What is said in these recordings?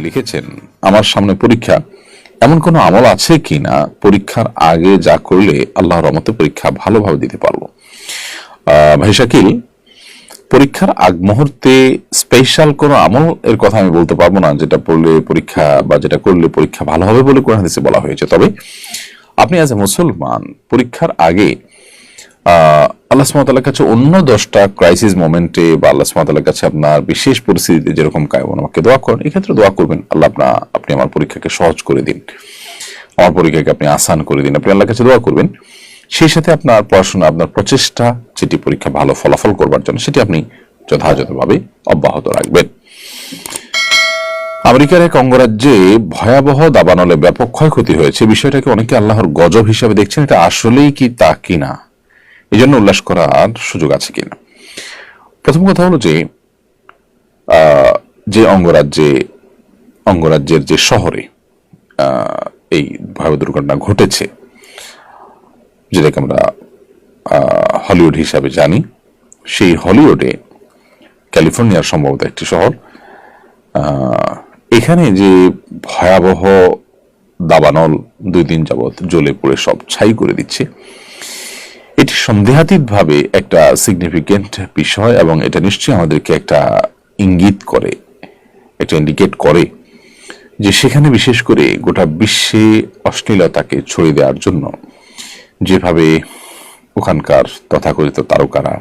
লিখেছেন, আমার সামনে পরীক্ষা, এমন কোনো আমল আছে কিনা পরীক্ষার আগে যা করলে আল্লাহর রহমতে পরীক্ষা ভালোভাবে দিতে পারবো? ভাই শাকিল, পরীক্ষার আগ মুহূর্তে স্পেশাল কোনো আমল এর কথা আমি বলতে পারবো না যেটা পড়লে পরীক্ষা বা যেটা করলে পরীক্ষা ভালো হবে বলে কোরআন হাদিসে বলা হয়েছে। তবে আপনি অ্যাজ এ মুসলমান পরীক্ষার আগে আল্লাহ সুবহানাহু ওয়া তাআলার কাছে অন্য 10টা ক্রাইসিস মোমেন্টে বা আল্লাহ সুবহানাহু ওয়া তাআলার কাছে আপনার বিশেষ পরিস্থিতিতে যেরকম আমাকে দোয়া করেন, এক্ষেত্রে দোয়া করবেন, আল্লাহ আপনি আমার পরীক্ষাকে সহজ করে দিন, আমার পরীক্ষাকে আপনি আসান করে দিন, আপনি আল্লাহর কাছে দোয়া করবেন। সেই সাথে আপনার পড়াশোনা, আপনার প্রচেষ্টা যেটি পরীক্ষা ভালো ফলাফল করবার জন্য সেটি আপনি যথাযথভাবে অব্যাহত রাখবেন। আমেরিকার এক অঙ্গরাজ্যে ভয়াবহ দাবানলে ব্যাপক ক্ষয়ক্ষতি হয়েছে। বিষয়টাকে অনেকে আল্লাহর গজব হিসাবে দেখছেন। এটা আসলেই কি তা কিনা, এই জন্য উল্লাস করার সুযোগ আছে কিনা? প্রথম কথা হলো যে অঙ্গরাজ্যের যে শহরে এই ভয়াবহ দুর্ঘটনা ঘটেছে, যেটাকে আমরা হলিউড হিসাবে জানি, সেই হলিউডে, ক্যালিফোর্নিয়ার সম্ভবত একটি শহর, এখানে যে ভয়াবহ দাবানল 2 দিন যাবৎ জ্বলে পুড়ে সব ছাই করে দিচ্ছে, এটি সন্দেহাতীত ভাবে একটা সিগনিফিকেন্ট বিষয় এবং এটা নিশ্চয়ই আমাদেরকে একটা ইঙ্গিত করে, একটা ইন্ডিকেট করে যে সেখানে বিশেষ করে গোটা বিশ্বে অশ্লীলতাকে ছড়িয়ে দেওয়ার জন্য যেভাবে ওখানকার তথাকথিত তারকারা,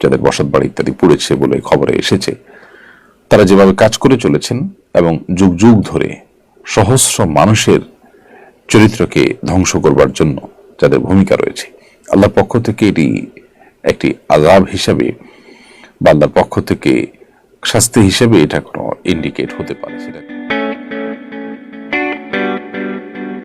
যাদের বসত বাড়ি ইত্যাদি পুড়েছে বলে খবরে এসেছে, তারা যেভাবে কাজ করে চলেছেন এবং যুগ যুগ ধরে সহস্র মানুষের চরিত্রকে ধ্বংস করবার জন্য যাদের ভূমিকা রয়েছে, আল্লাহর পক্ষ থেকে এটি একটি আযাব হিসাবে বা আল্লাহর পক্ষ থেকে শাস্তি হিসেবে এটা কোনো ইন্ডিকেট হতে পারে। সেটা